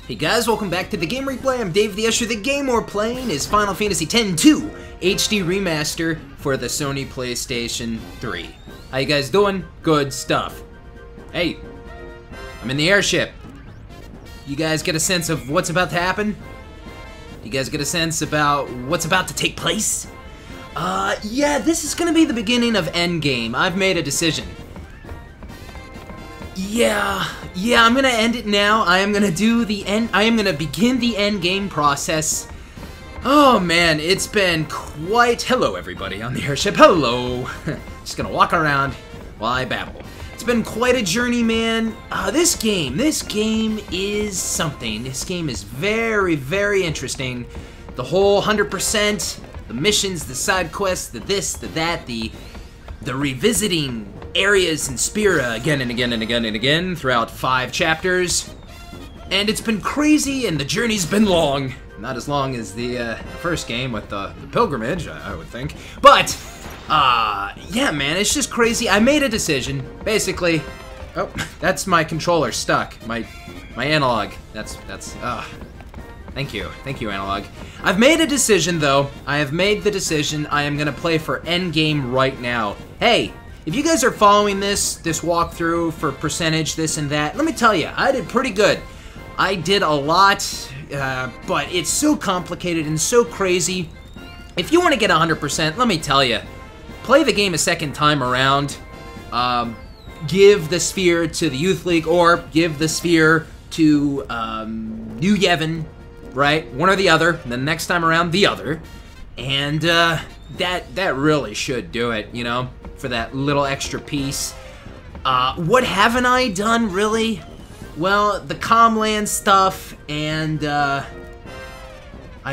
Hey guys, welcome back to the Game Replay. I'm DavetheUsher. The game we're playing is Final Fantasy X-2 HD Remaster for the Sony PlayStation 3. How you guys doing? Good stuff. Hey, I'm in the airship. You guys get a sense of what's about to happen? You guys get a sense about what's about to take place? Yeah, this is gonna be the beginning of endgame. I've made a decision. Yeah, I'm gonna end it now. I am gonna begin the end game process. Oh man, it's been quite... Hello everybody on the airship, hello. Just gonna walk around while I babble. It's been quite a journey, man. This game is something. This game is very, very interesting. The whole 100%, the missions, the side quests, the this, the that, the revisiting areas in Spira again and again and again and again throughout 5 chapters. And it's been crazy and the journey's been long. Not as long as the first game with the pilgrimage, I would think. But, yeah man, it's just crazy. I made a decision, basically. Oh, that's my controller stuck. My analog. Thank you, analog. I've made a decision though. I have made the decision. I am gonna play for endgame right now. Hey, if you guys are following this walkthrough for percentage, this and that, let me tell you, I did pretty good. I did a lot, but it's so complicated and so crazy. If you want to get 100%, let me tell you, play the game a second time around. Give the sphere to the Youth League, or give the sphere to New Yevon, right? One or the other, and then next time around, the other. And that really should do it, you know? For that little extra piece. What haven't I done, really? Well, the Comland stuff, and, I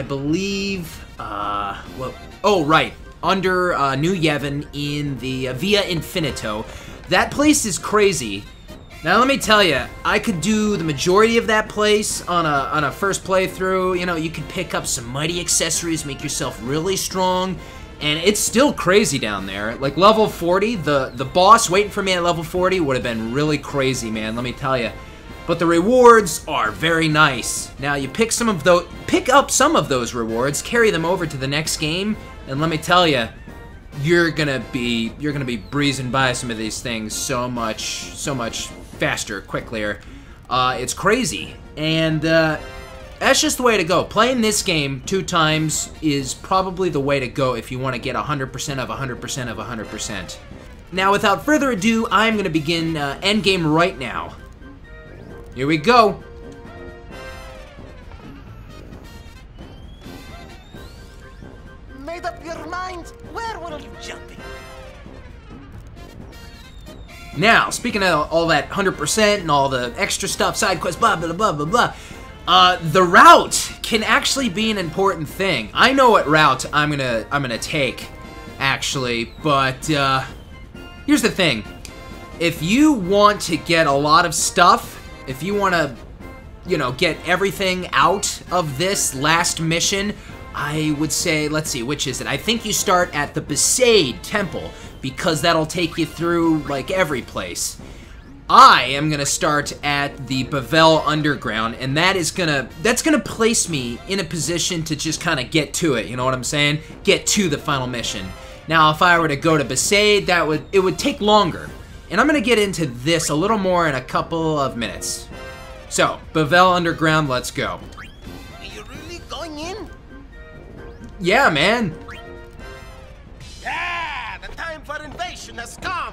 believe, oh, right, under, New Yevon in the Via Infinito. That place is crazy. Now, let me tell you, I could do the majority of that place on a first playthrough. You know, you could pick up some mighty accessories, make yourself really strong. And it's still crazy down there. Like level 40, the boss waiting for me at level 40 would have been really crazy, man, let me tell you. But the rewards are very nice. Now you pick up some of those rewards, carry them over to the next game, and let me tell you, you're gonna be breezing by some of these things so much faster, quicker. It's crazy, and that's just the way to go. Playing this game 2 times is probably the way to go if you want to get 100% of 100% of 100%. Now, without further ado, I'm going to begin endgame right now. Here we go. Made up your mind? Where will you jump in? Now, speaking of all that 100% and all the extra stuff, side quests, blah, blah, blah, blah, blah. The route can actually be an important thing. I know what route I'm gonna take, actually, but here's the thing. If you want to get a lot of stuff, if you want to, you know, get everything out of this last mission, I would say, let's see, which is it? I think you start at the Besaid Temple, because that'll take you through, like, every place. I am gonna start at the Bavel Underground, and that's gonna place me in a position to just kind of get to it. You know what I'm saying? Get to the final mission. Now, if I were to go to Besaid, it would take longer, and I'm gonna get into this a little more in a couple of minutes. So, Bavel Underground, let's go. Are you really going in? Yeah, man. Yeah, the time for invasion has come.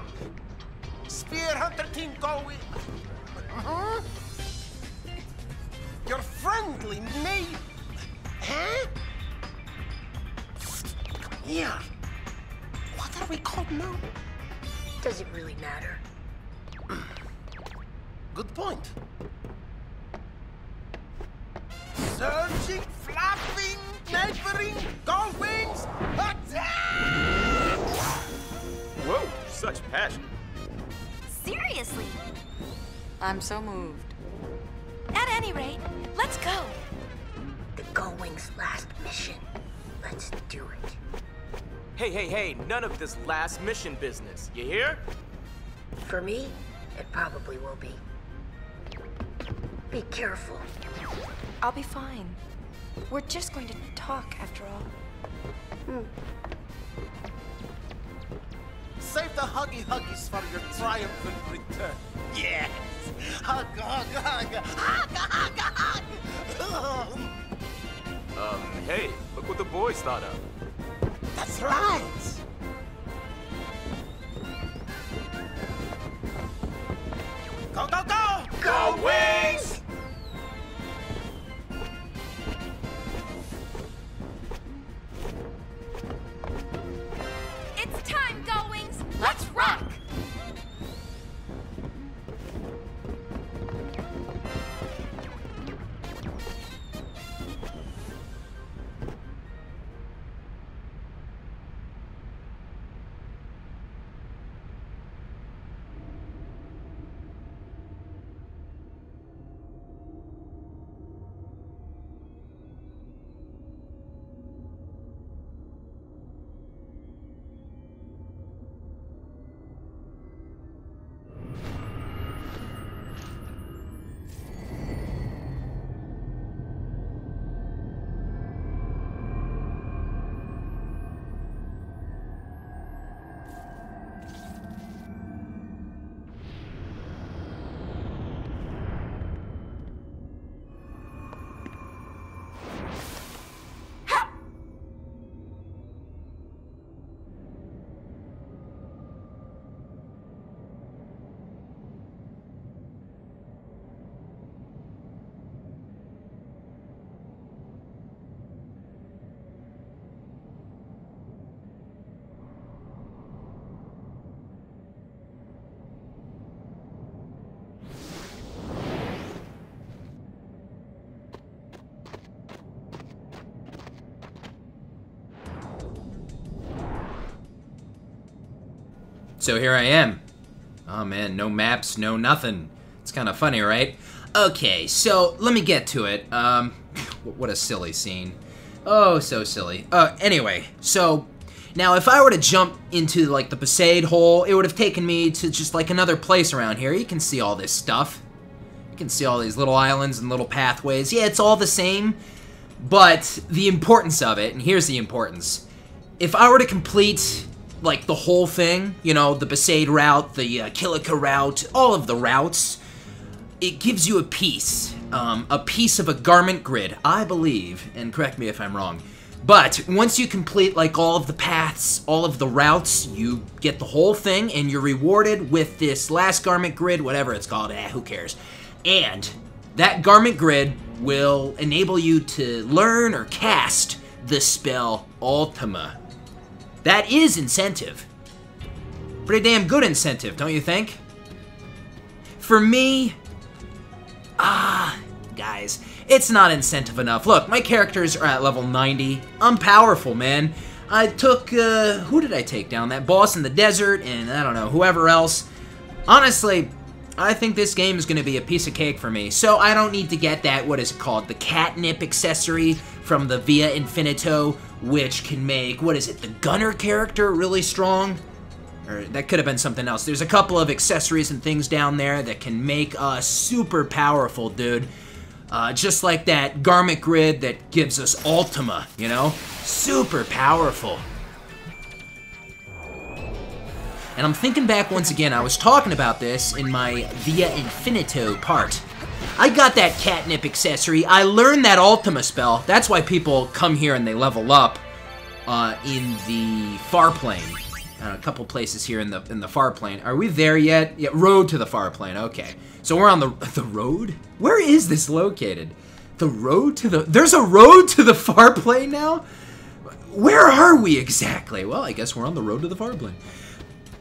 Spear Hunter team going. Your friendly neighbor. Huh? Yeah. What are we called now? Does it really matter? Good point. Surging, flapping, neighboring, gold wings, attack! Whoa, such passion. Seriously? I'm so moved. At any rate, let's go. The Gullwing's last mission. Let's do it. Hey, none of this last mission business, you hear? For me, it probably will be. Be careful. I'll be fine. We're just going to talk after all. Save the huggy huggies for your triumphant return. Yes! Hug, hug, hug! Hug, hug, hug! Hey, look what the boys thought of. That's right! Go, go, go! Go, Wings! It's time, Go Wings! Let's rock! So here I am. Oh man, no maps, no nothing. It's kind of funny, right? Okay, so let me get to it. What a silly scene. Oh, so silly. Anyway, so now if I were to jump into like the Besaid hole, it would have taken me to just like another place around here. You can see all this stuff. You can see all these little islands and little pathways. Yeah, it's all the same, but the importance of it, and here's the importance. If I were to complete like the whole thing, you know, the Besaid route, the Kilika route, all of the routes, it gives you a piece of a garment grid, I believe, and correct me if I'm wrong. But once you complete like all of the paths, all of the routes, you get the whole thing and you're rewarded with this last garment grid, whatever it's called, who cares. And that garment grid will enable you to learn or cast the spell Ultima. That is incentive. Pretty damn good incentive, don't you think? For me, guys, it's not incentive enough. Look, my characters are at level 90. I'm powerful, man. I took, who did I take down? That boss in the desert, and I don't know, whoever else. Honestly, I think this game is going to be a piece of cake for me, so I don't need to get that, what is it called, the catnip accessory from the Via Infinito, which can make, what is it, the gunner character really strong? Or that could have been something else. There's a couple of accessories and things down there that can make us super powerful, dude. Just like that garment grid that gives us Ultima, you know? Super powerful. And I'm thinking back once again, I was talking about this in my Via Infinito part. I got that catnip accessory, I learned that Ultima spell, that's why people come here and they level up in the Farplane. A couple places here in the Farplane. Are we there yet? Yeah, road to the Farplane, okay. So we're on the road? Where is this located? The road to the... There's a road to the Farplane now? Where are we exactly? Well, I guess we're on the road to the Farplane.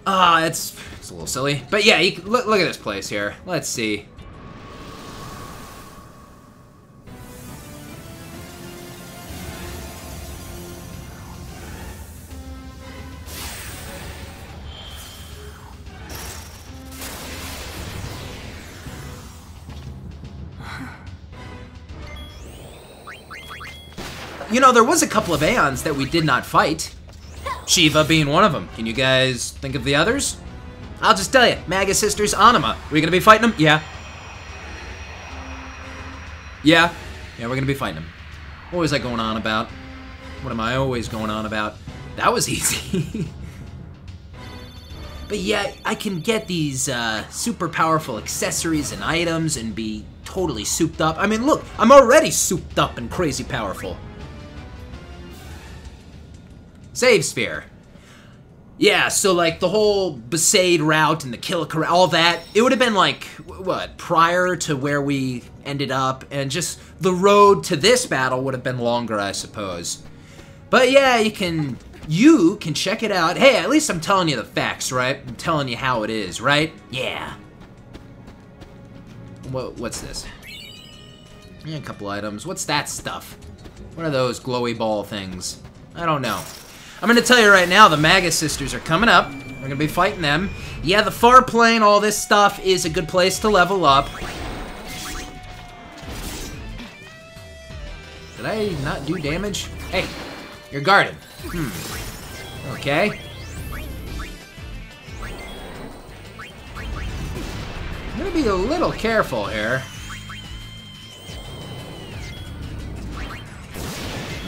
It's a little silly. But yeah, look at this place here. Let's see. You know, there was a couple of Aeons that we did not fight. Shiva being one of them. Can you guys think of the others? I'll just tell you, Magus sisters, Anima. Are we gonna be fighting them? Yeah. Yeah. Yeah, we're gonna be fighting him. What was I going on about? What am I always going on about? That was easy. But yeah, I can get these super powerful accessories and items and be totally souped up. I mean, look, I'm already souped up and crazy powerful. Save sphere. Yeah, so like the whole Besaid route and the Killica, all that, it would have been like, what, prior to where we ended up, and just the road to this battle would have been longer, I suppose. But yeah, you can check it out. Hey, at least I'm telling you the facts, right? I'm telling you how it is, right? Yeah. What's this? Yeah, a couple items. What's that stuff? What are those glowy ball things? I don't know. I'm gonna tell you right now, the Magus sisters are coming up. We're gonna be fighting them. Yeah, the Farplane, all this stuff is a good place to level up. Did I not do damage? Hey, you're guarded. Okay. I'm gonna be a little careful here.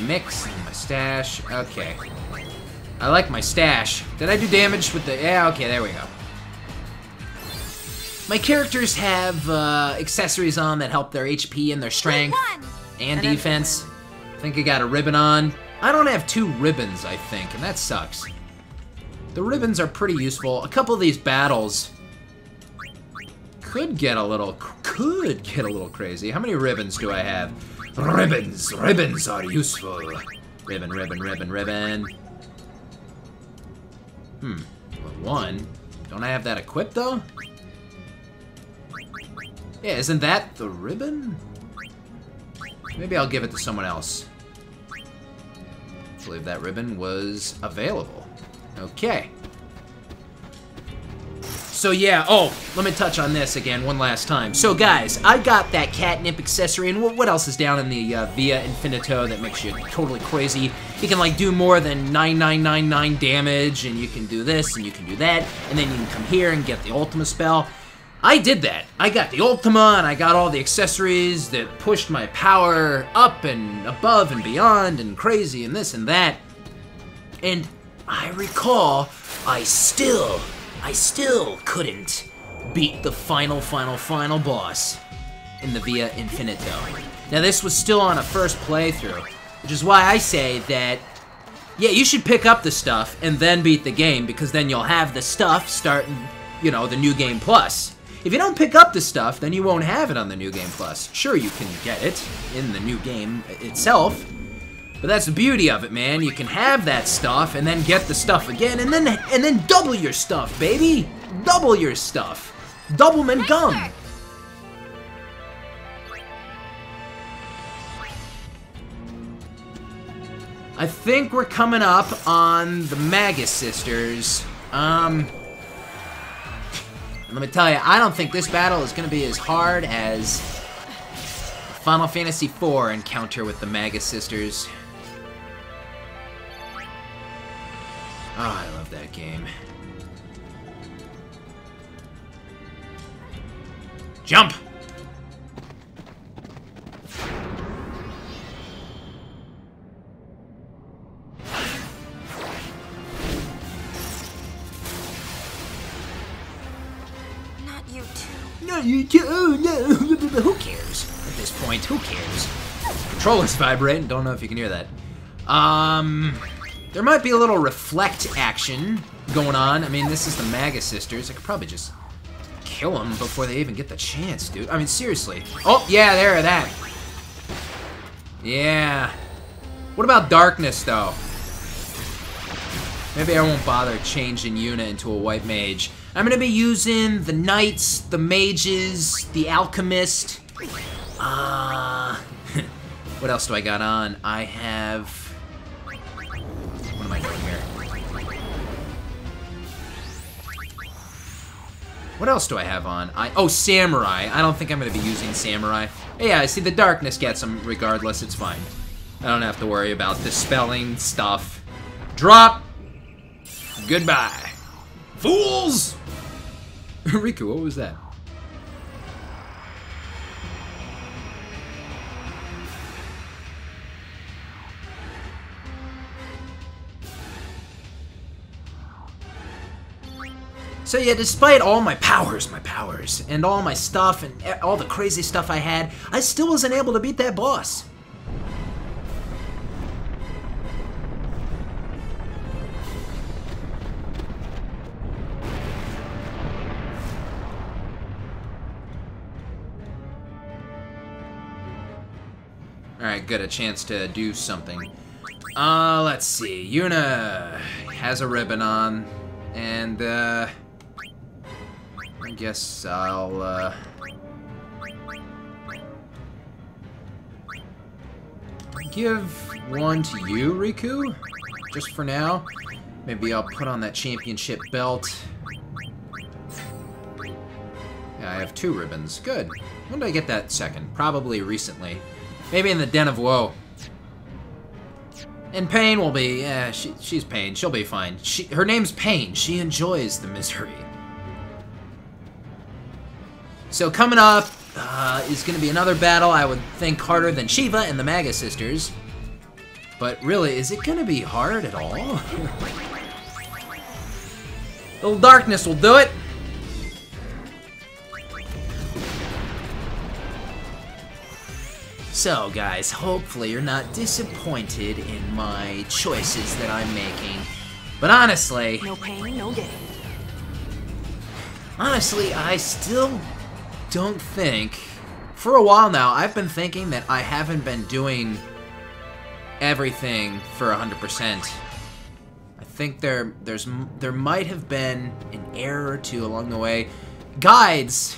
Mix my stash. Okay. I like my stash. Did I do damage with the... Yeah, okay, there we go. My characters have accessories on that help their HP and their strength and defense. I think I got a ribbon on. I don't have 2 ribbons, I think, and that sucks. The ribbons are pretty useful. A couple of these battles could get a little crazy. How many ribbons do I have? Ribbons are useful. Ribbon. Well, 1. Don't I have that equipped, though? Yeah, isn't that the ribbon? Maybe I'll give it to someone else. I believe that ribbon was available. Okay. So yeah, oh, let me touch on this again one last time. So guys, I got that catnip accessory, and what else is down in the Via Infinito that makes you totally crazy? You can like do more than 9999 damage, and you can do this, and you can do that, and then you can come here and get the Ultima spell. I did that. I got the Ultima, and I got all the accessories that pushed my power up and above and beyond and crazy and this and that. And I recall I still couldn't beat the final boss in the Via Infinito. Now this was still on a first playthrough, which is why I say that, yeah, you should pick up the stuff and then beat the game, because then you'll have the stuff starting, you know, the New Game Plus. If you don't pick up the stuff, then you won't have it on the New Game Plus. Sure, you can get it in the new game itself, but that's the beauty of it, man. You can have that stuff and then get the stuff again, and then double your stuff, baby. Double your stuff. Doubleman gum. I think we're coming up on the Magus sisters. Let me tell you, I don't think this battle is going to be as hard as Final Fantasy IV encounter with the Magus sisters. Oh, I love that game. Jump! Oh no, who cares at this point? Who cares? Controller's vibrating, don't know if you can hear that. There might be a little reflect action going on. I mean, this is the Magus sisters. I could probably just kill them before they even get the chance, dude. I mean, seriously. Oh, yeah, there, that. Yeah. What about darkness, though? Maybe I won't bother changing Yuna into a white mage. I'm gonna be using the knights, the mages, the alchemist. What else do I got on? I have... What am I doing here? What else do I have on? Oh, samurai. I don't think I'm gonna be using samurai. Yeah, I see the darkness gets them regardless. It's fine. I don't have to worry about dispelling stuff. Drop. Goodbye. Fools! Riku, what was that? So yeah, despite all my powers, and all my stuff, and all the crazy stuff I had, I still wasn't able to beat that boss. Alright, good, a chance to do something. Let's see. Yuna has a ribbon on, and, I guess I'll, give one to you, Riku, just for now. Maybe I'll put on that championship belt. Yeah, I have 2 ribbons. Good. When did I get that second? Probably recently. Maybe in the Den of Woe. And Pain will be, yeah, she's Pain. She'll be fine. Her name's Pain. She enjoys the misery. So coming up is going to be another battle I would think harder than Shiva and the Magus sisters. But really, is it going to be hard at all? A little darkness will do it. So, guys, hopefully you're not disappointed in my choices that I'm making. But honestly... No pain, no gain. Honestly, I still don't think... For a while now, I've been thinking that I haven't been doing everything for 100%. I think there might have been an error or two along the way. Guides!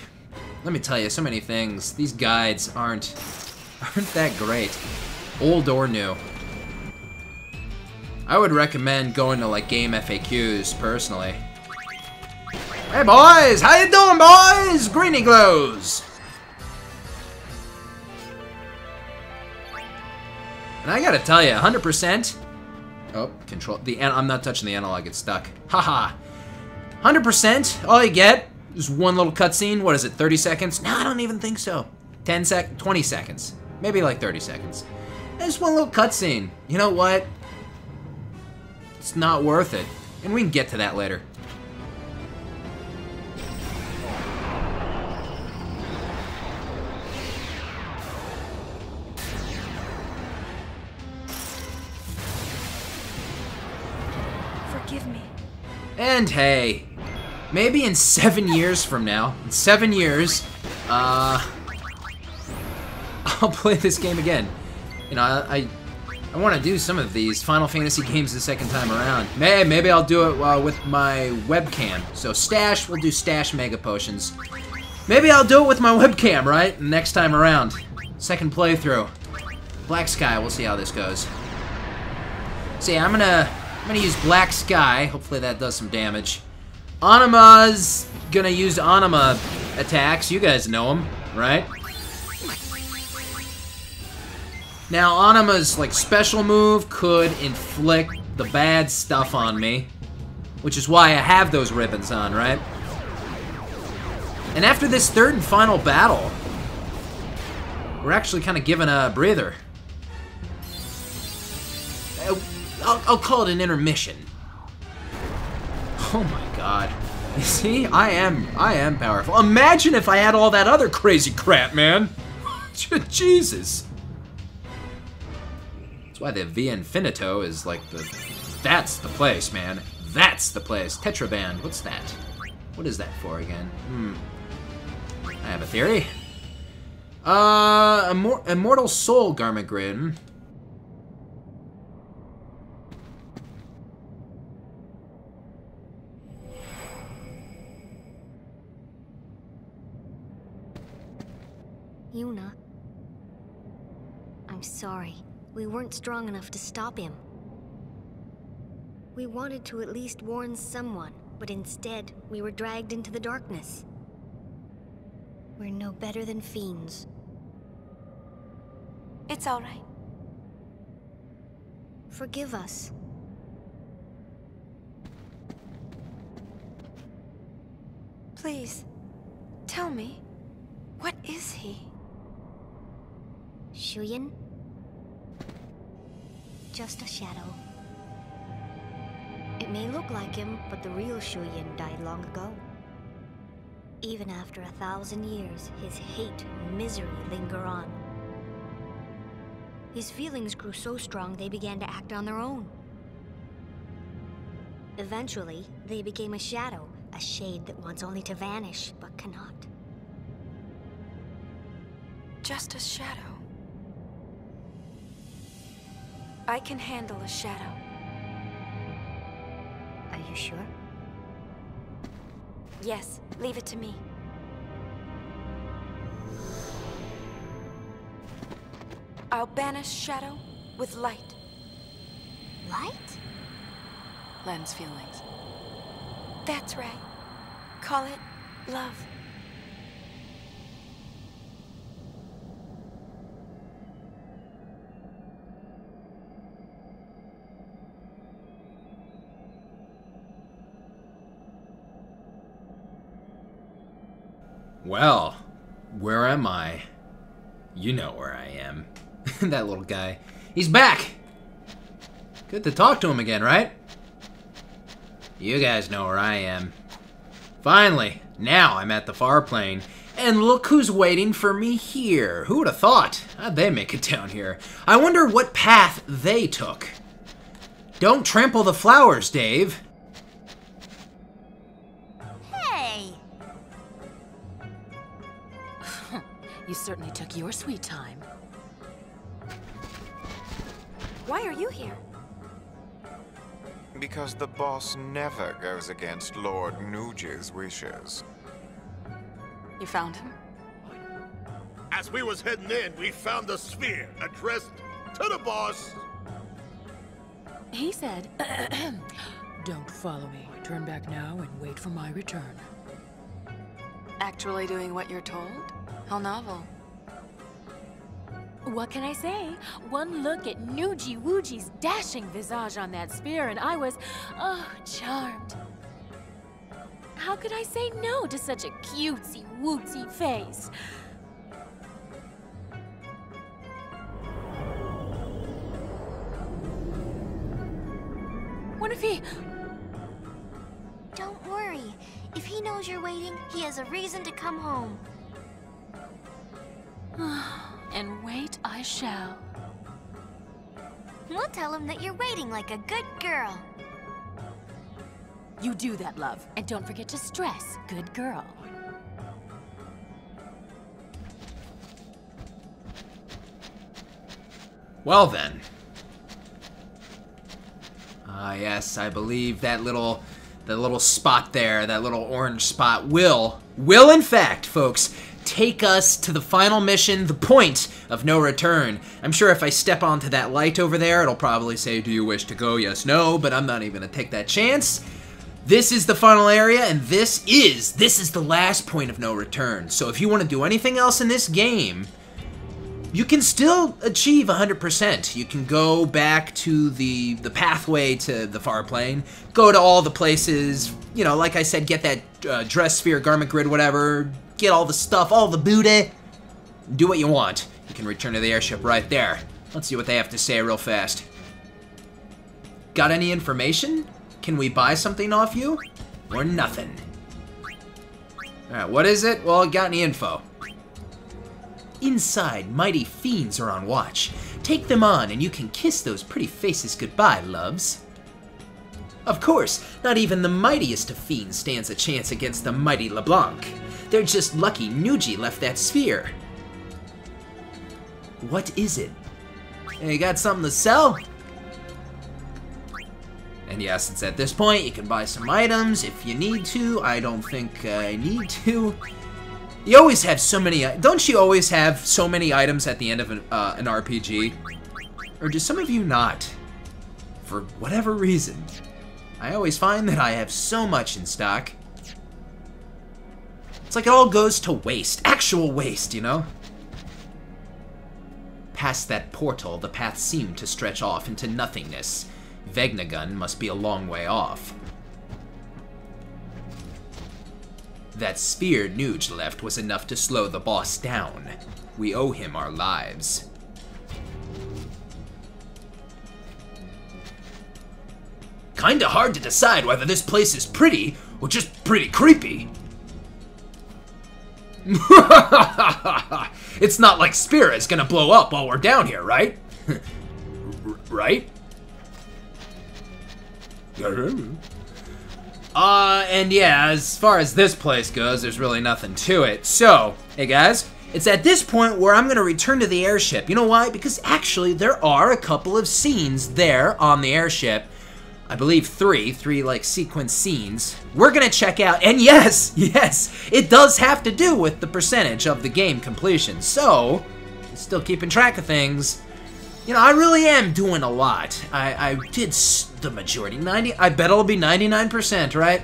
Let me tell you, so many things. These guides aren't that great. Old or new. I would recommend going to, like, game FAQs, personally. Hey, boys! How you doing, boys? Greeny glows! And I gotta tell you, 100%... Oh, control... I'm not touching the analog, it's stuck. Haha. 100%, all you get is one little cutscene. What is it, 30 seconds? No, I don't even think so. 20 seconds. Maybe like 30 seconds. Just one little cutscene. You know what? It's not worth it. And we can get to that later. Forgive me. And hey, maybe in 7 years from now, in 7 years, I'll play this game again. You know, I want to do some of these Final Fantasy games the second time around. Maybe I'll do it with my webcam. So Stash, we'll do Stash Mega Potions. Maybe I'll do it with my webcam, right? Next time around. Second playthrough. Black Sky, we'll see how this goes. So yeah, I'm gonna use Black Sky. Hopefully that does some damage. Anima's gonna use Anima attacks. You guys know them, right? Now, Anima's, like, special move could inflict the bad stuff on me, which is why I have those ribbons on, right? And after this third and final battle, we're actually kind of given a breather. I'll call it an intermission. Oh my god. You see, I am powerful. Imagine if I had all that other crazy crap, man. Jesus. That's why the Via Infinito is like that's the place, man. That's the place. Tetraband, what's that? What is that for again? I have a theory. Immortal Soul Garment Grid. Yuna. I'm sorry. We weren't strong enough to stop him. We wanted to at least warn someone, but instead, we were dragged into the darkness. We're no better than fiends. It's all right. Forgive us. Please, tell me, what is he? Shuyin? Just a shadow. It may look like him, but the real Shuyin died long ago. Even after 1,000 years, his hate and misery linger on. His feelings grew so strong they began to act on their own. Eventually, they became a shadow, a shade that wants only to vanish, but cannot. Just a shadow. I can handle a shadow. Are you sure? Yes, leave it to me. I'll banish shadow with light. Light? Len's feelings. That's right. Call it love. Well, where am I? You know where I am. That little guy. He's back! Good to talk to him again, right? You guys know where I am. Finally, now I'm at the Farplane. And look who's waiting for me here. Who would have thought? How'd they make it down here? I wonder what path they took. Don't trample the flowers, Dave. Hey! You certainly took your sweet time. Why are you here? Because the boss never goes against Lord Nuge's wishes. You found him? As we was heading in, we found the sphere addressed to the boss. He said, "Don't follow me. Turn back now and wait for my return." Actually doing what you're told? How novel. What can I say? One look at Nuji Wuji's dashing visage on that sphere and I was, charmed. How could I say no to such a cutesy wootsy face? What if he... Don't worry. If he knows you're waiting, he has a reason to come home. And wait I shall. We'll tell him that you're waiting like a good girl. You do that, love. And don't forget to stress, good girl. Well then. Ah, yes, I believe that little spot there, that little orange spot will in fact, folks, take us to the final mission, the point of no return. I'm sure if I step onto that light over there, it'll probably say, do you wish to go? Yes, no, but I'm not even gonna take that chance. This is the final area, and this is the last point of no return. So if you want to do anything else in this game, you can still achieve 100%. You can go back to the pathway to the Farplane, go to all the places, you know, like I said, get that dress sphere, garment grid, whatever, get all the stuff, all the booty, do what you want. You can return to the airship right there. Let's see what they have to say real fast. Got any information? Can we buy something off you? Or nothing? Alright, what is it? Well, got any info? Inside, mighty fiends are on watch. Take them on and you can kiss those pretty faces goodbye, loves. Of course, not even the mightiest of fiends stands a chance against the mighty LeBlanc. They're just lucky Nuji left that sphere. What is it? Hey, you got something to sell? And yes, it's at this point, you can buy some items if you need to. I don't think I need to. You always have so many, don't you always have so many items at the end of an RPG? Or do some of you not? For whatever reason. I always find that I have so much in stock. It's like it all goes to waste. Actual waste, you know? Past that portal, the path seemed to stretch off into nothingness. Vegnagun must be a long way off. That sphere Nuge left was enough to slow the boss down. We owe him our lives. kinda hard to decide whether this place is pretty or just pretty creepy. It's not like Spira is gonna blow up while we're down here, right? Right? And yeah, as far as this place goes, there's really nothing to it. So, hey guys, it's at this point where I'm gonna return to the airship. You know why? Because actually there are a couple of scenes there on the airship. I believe three like sequence scenes. We're gonna check out, and yes, it does have to do with the percentage of the game completion. So, still keeping track of things. You know, I really am doing a lot. I did the majority, 90, I bet it'll be 99%, right?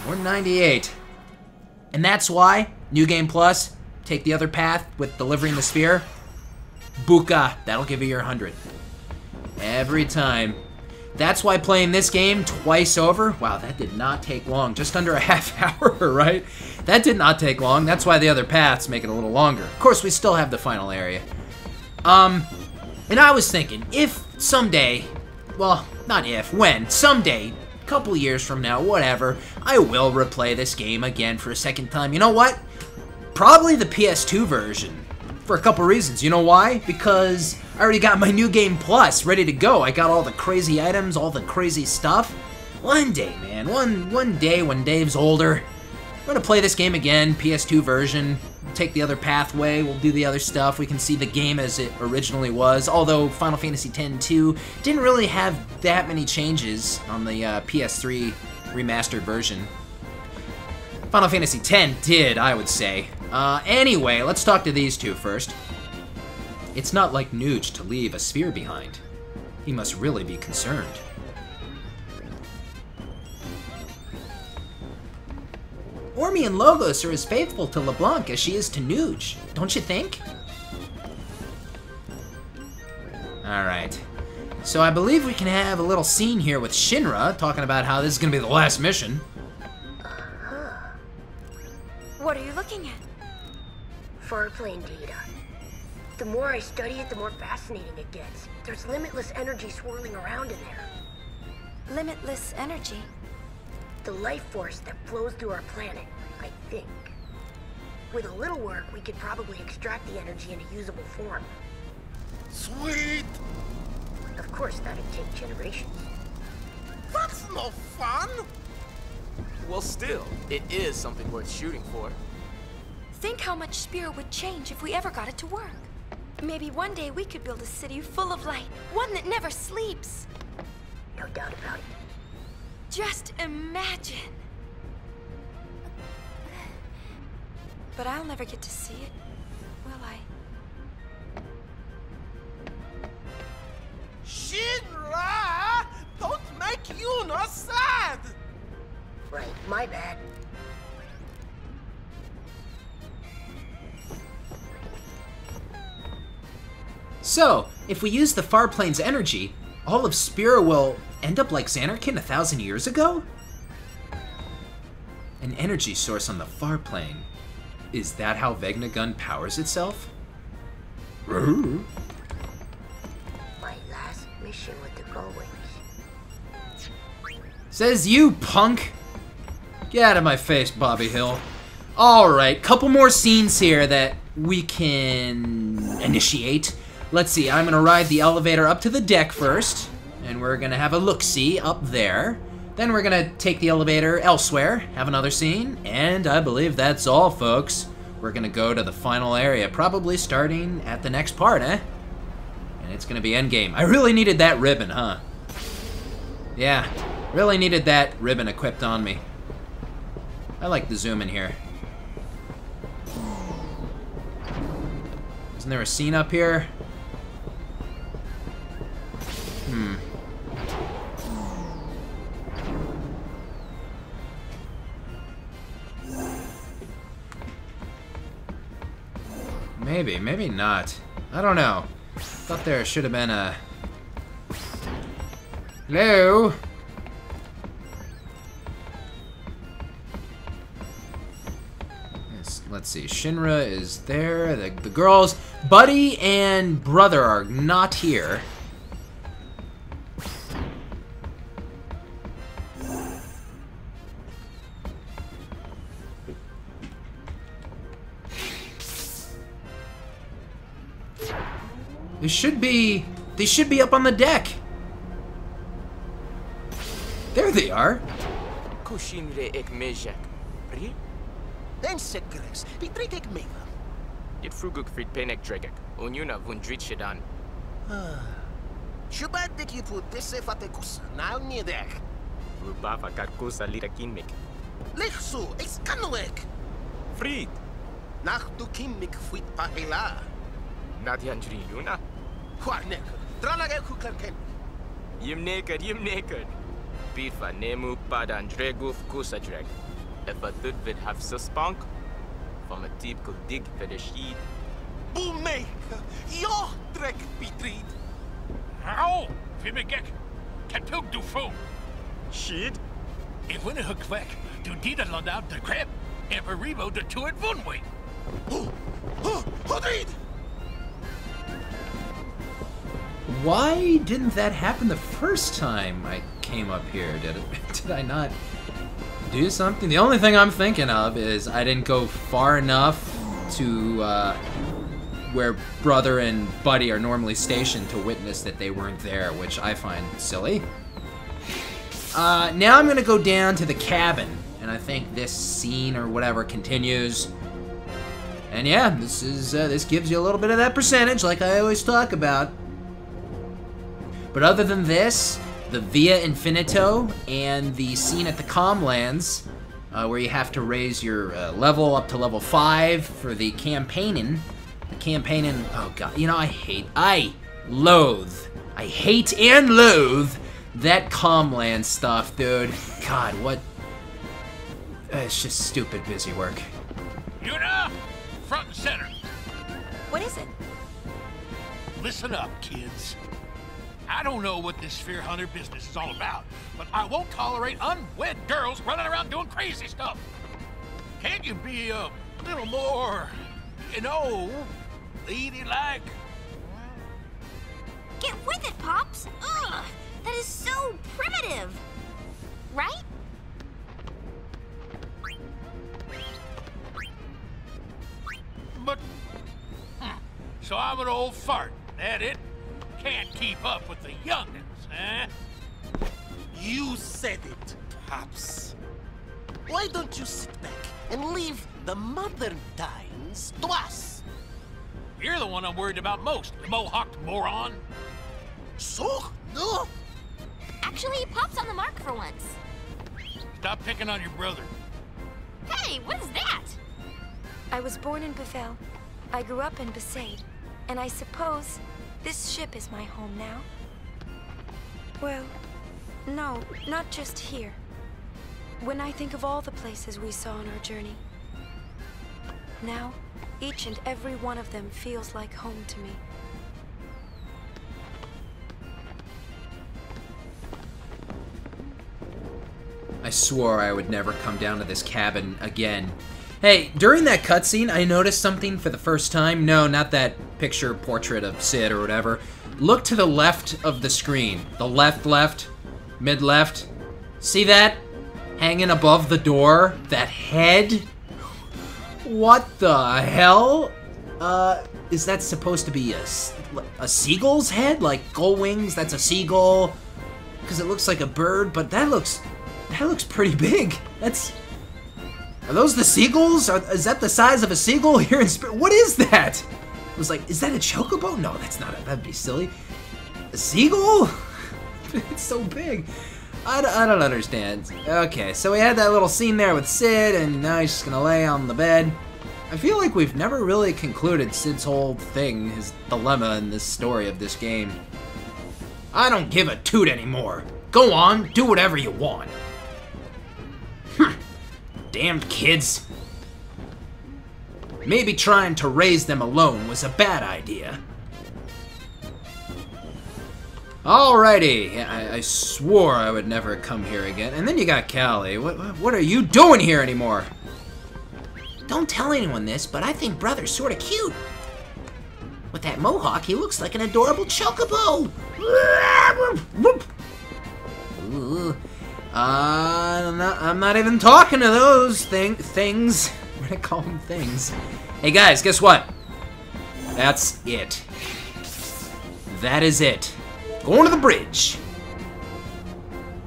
Or 98. And that's why, New Game Plus, take the other path with delivering the sphere. Buka, that'll give you your 100. Every time. That's why playing this game twice over, wow, that did not take long. Just under a half hour, right? That did not take long. That's why the other paths make it a little longer. Of course, we still have the final area. And I was thinking, if someday, well, not if, when, someday, a couple years from now, whatever, I will replay this game again for a second time. You know what? Probably the PS2 version. For a couple reasons. You know why? Because I already got my New Game Plus ready to go. I got all the crazy items, all the crazy stuff. One day, man, one day when Dave's older, I'm gonna play this game again, PS2 version. Take the other pathway, we'll do the other stuff, we can see the game as it originally was, although Final Fantasy X-2 didn't really have that many changes on the PS3 remastered version. Final Fantasy X did, I would say. Anyway, let's talk to these two first. It's not like Nuge to leave a sphere behind. He must really be concerned. Ormi and Logos are as faithful to LeBlanc as she is to Nuge, don't you think? Alright. So I believe we can have a little scene here with Shinra, talking about how this is going to be the last mission. What are you looking at? Farplane data. The more I study it, the more fascinating it gets. There's limitless energy swirling around in there. Limitless energy? The life force that flows through our planet, I think. With a little work, we could probably extract the energy in a usable form. Sweet! Of course, that'd take generations. That's no fun! Well, still, it is something worth shooting for. Think how much Spira would change if we ever got it to work. Maybe one day we could build a city full of light, one that never sleeps. No doubt about it. Just imagine. But I'll never get to see it, will I? Shinra! Don't make Yuna sad! Right, my bad. So, if we use the Farplane's energy, all of Spira will end up like Xanarkin 1,000 years ago? An energy source on the Farplane. Is that how Vegnagun powers itself? My last mission with the Gullwings. Says you, punk! Get out of my face, Bobby Hill. Alright, couple more scenes here that we can initiate. Let's see, I'm gonna ride the elevator up to the deck first, and we're gonna have a look-see up there. Then we're gonna take the elevator elsewhere, have another scene, and I believe that's all, folks. We're gonna go to the final area, probably starting at the next part, eh? And it's gonna be endgame. I really needed that ribbon, huh? Yeah, really needed that ribbon equipped on me. I like the zoom in here. Isn't there a scene up here? Maybe, maybe not. I don't know. Thought there should have been a... Hello? Yes, let's see. Shinra is there. The girls, Buddy and Brother are not here. They should be up on the deck. There they are. Kushimre ek mejek. Pri? Den sekrex, Pitrek ek meva. Dit fruguk frit penek dregek. Onyuna vundrit shedan. Shubad dik you put this fatekusa, now near deck. Rubava karkusa lirakinmik. Lichsu, ex kanuek. Frit. Nach du kimmik fuit pahela. Nadyanjri luna. Huarnek, Dranaga Kuklanken. Yim naked. Bifa nemu padan dreguf kusa dreg. If a thudvid have suspunk, from a typical dig for the sheet. Boomake, yo, Drek Pitrid. Au, Vimigek, Katug du Fu. Sheet? If when a hook du dida land out the crab, ever rebo the two at Vunway. Hodrid! Why didn't that happen the first time I came up here? Did I not do something? The only thing I'm thinking of is I didn't go far enough to where Brother and Buddy are normally stationed to witness that they weren't there, which I find silly. Now I'm gonna go down to the cabin, and I think this scene or whatever continues. And yeah, this gives you a little bit of that percentage, like I always talk about. But other than this, the Via Infinito and the scene at the Comlands, where you have to raise your level up to level 5 for the campaigning. Oh god, you know, I hate and loathe that Comland stuff, dude. God, what? It's just stupid busy work. Yuna, front and center. What is it? Listen up, kids. I don't know what this Sphere Hunter business is all about, but I won't tolerate unwed girls running around doing crazy stuff. Can't you be a little more, you know, ladylike? Get with it, Pops! Ugh! That is so primitive! Right? But, so I'm an old fart, that it? Can't keep up with the youngins, eh? You said it, Pops. Why don't you sit back and leave the modern times to us? You're the one I'm worried about most, you mohawked moron. So? No? Actually, Pop's on the mark for once. Stop picking on your brother. Hey, what is that? I was born in Bevel. I grew up in Besaid. And I suppose this ship is my home now. Well, no, not just here. When I think of all the places we saw on our journey, now, each and every one of them feels like home to me. I swore I would never come down to this cabin again. Hey, during that cutscene, I noticed something for the first time. No, not that picture portrait of Sid or whatever. Look to the left of the screen. The left, mid-left. See that? Hanging above the door? That head? What the hell? Is that supposed to be a seagull's head? Like gull wings, that's a seagull. Because it looks like a bird, but that looks pretty big. Are those the seagulls? Is that the size of a seagull here in Spirit? What is that? I was like, is that a chocobo? No, that's not it. That'd be silly. A seagull? It's so big. I don't understand. Okay, so we had that little scene there with Sid, and now he's just gonna lay on the bed. I feel like we've never really concluded Sid's whole thing, his dilemma in this story of this game. I don't give a toot anymore. Go on, do whatever you want. Damned kids. Maybe trying to raise them alone was a bad idea. Alrighty, I swore I would never come here again. And then you got Callie. What are you doing here anymore? Don't tell anyone this, but I think Brother's sorta cute. With that mohawk, he looks like an adorable chocobo. Ooh. I'm not even talking to those things. We're gonna call them things. Hey guys, guess what? That's it. that is it. Going to the bridge.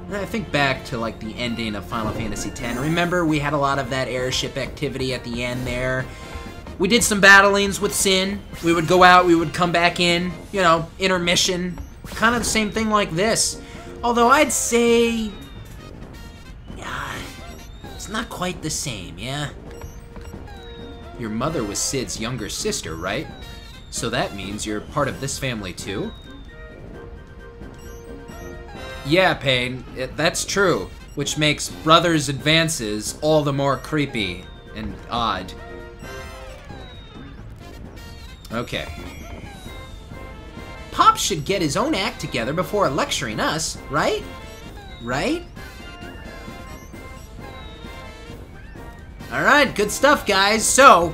And I think back to like the ending of Final Fantasy X. Remember, we had a lot of that airship activity at the end there. We did some battlings with Sin. We would go out, we would come back in, you know, intermission. Kind of the same thing like this. Although I'd say... it's not quite the same, yeah? Your mother was Cid's younger sister, right? So that means you're part of this family too? Yeah, Pain, that's true. Which makes Brother's advances all the more creepy and odd. Okay. Pop should get his own act together before lecturing us, right? Right? Alright, good stuff, guys. So,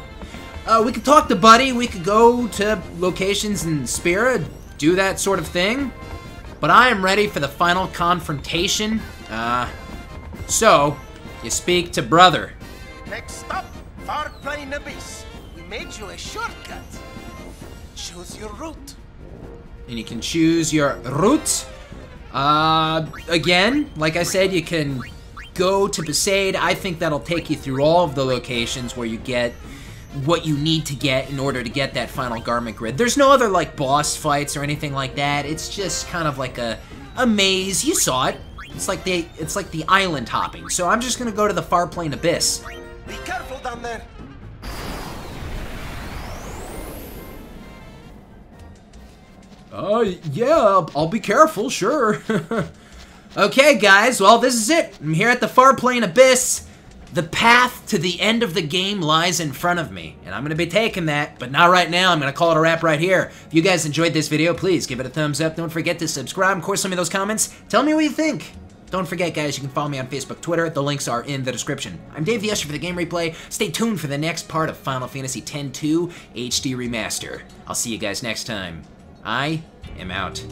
we could talk to Buddy, we could go to locations in Spira, do that sort of thing. But I am ready for the final confrontation. So, you speak to Brother. Next stop, Farplane Abyss. We made you a shortcut. Choose your route. And you can choose your route. Again, like I said, you can go to Besaid. I think that'll take you through all of the locations where you get what you need to get in order to get that final garment grid. There's no other, like, boss fights or anything like that. It's just kind of like a maze. You saw it. It's like the island hopping. So I'm just gonna go to the Farplane Abyss. Be careful down there. Yeah, I'll be careful, sure. Okay, guys, well, this is it. I'm here at the Farplane Abyss. The path to the end of the game lies in front of me, and I'm going to be taking that, but not right now. I'm going to call it a wrap right here. If you guys enjoyed this video, please give it a thumbs up. Don't forget to subscribe. Of course, some of those comments. Tell me what you think. Don't forget, guys, you can follow me on Facebook, Twitter. The links are in the description. I'm DavetheUsher for the Game Replay. Stay tuned for the next part of Final Fantasy X-2 HD Remaster. I'll see you guys next time. I am out.